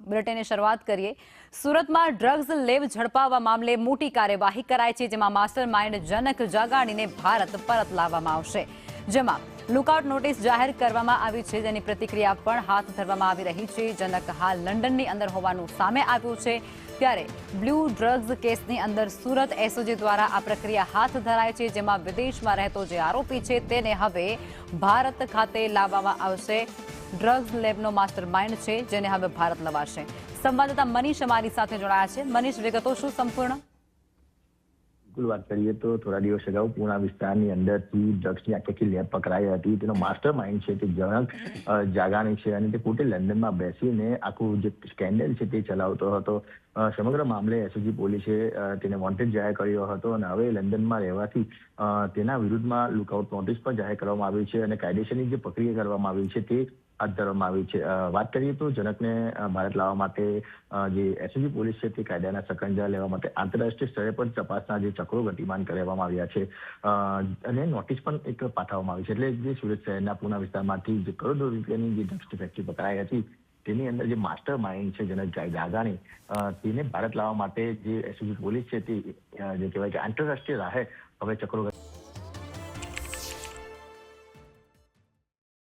બુલેટિનની શરૂઆત કરીએ। સુરતમાં ડ્રગ્સ લેબ ઝડપાવવા મામલે મોટી કાર્યવાહી કરાઈ છે, જેમાં માસ્ટર માઇન્ડ જનક જાગાણીને ભારત પરત લાવવામાં આવશે, જેમાં લુકઆઉટ નોટિસ જાહેર કરવામાં આવી છે, જેની પ્રતિક્રિયા પણ હાથ ધરવામાં આવી રહી છે। જનક હાલ લંડનની અંદર હોવાનું સામે આવ્યું છે, ત્યારે બ્લુ ડ્રગ્સ કેસની અંદર સુરત એસઓજી દ્વારા આ પ્રક્રિયા હાથ ધરાઈ છે, જેમાં વિદેશમાં રહેતો જે આરોપી છે તેને હવે ભારત ખાતે લાવવામાં આવશે। ડ્રગ્સ લેબનો માસ્ટર માઇન્ડ છે, જેને હવે ભારત લવાશે। સંવાદદાતા મનીષ અમારી સાથે જોડાયા છે। મનીષ, વિગતો શું સંપૂર્ણ? વાત કરીએ તો થોડા દિવસ અગાઉ પૂર્ણા વિસ્તારની અંદરથી ડ્રગ્સની આખી લેબ પકડાઈ હતી। તેનો માસ્ટર માઇન્ડ છે તે જનક જાગાણી છે અને તે પોતે લંડનમાં બેસીને આખું જે સ્કેન્ડલ છે તે ચલાવતો હતો। સમગ્ર મામલે એસઓજી પોલીસે તેને વોન્ટેડ જાહેર કર્યો હતો અને હવે લંડનમાં રહેવાથી તેના વિરુદ્ધમાં લુકઆઉટ નોટિસ પણ જાહેર કરવામાં આવી છે અને કાયદેસરની જે પ્રક્રિયા કરવામાં આવી છે તે હાથ ધરવામાં આવી છે। વાત કરીએ તો જનકને ભારત લાવવા માટે જે એસઓજી પોલીસ છે તે કાયદાના સકંજા લેવા માટે આંતરરાષ્ટ્રીય સ્તરે પણ તપાસના જે ચક્રો ગતિમાન કરવામાં આવ્યા છે અને નોટિસ પણ એક પાઠવવામાં આવી છે। એટલે જે સુરત શહેરના પૂના વિસ્તારમાંથી જે કરોડો રૂપિયાની જે ડ્રગ્સ ફેક્ટરી પકડાઈ હતી તેની અંદર જે માસ્ટર માઇન્ડ છે જનક જાગાણી તેને ભારત લાવવા માટે જે એસઓજી પોલીસ છે તે જે કહેવાય કે આંતરરાષ્ટ્રીય રાહે હવે ચક્રો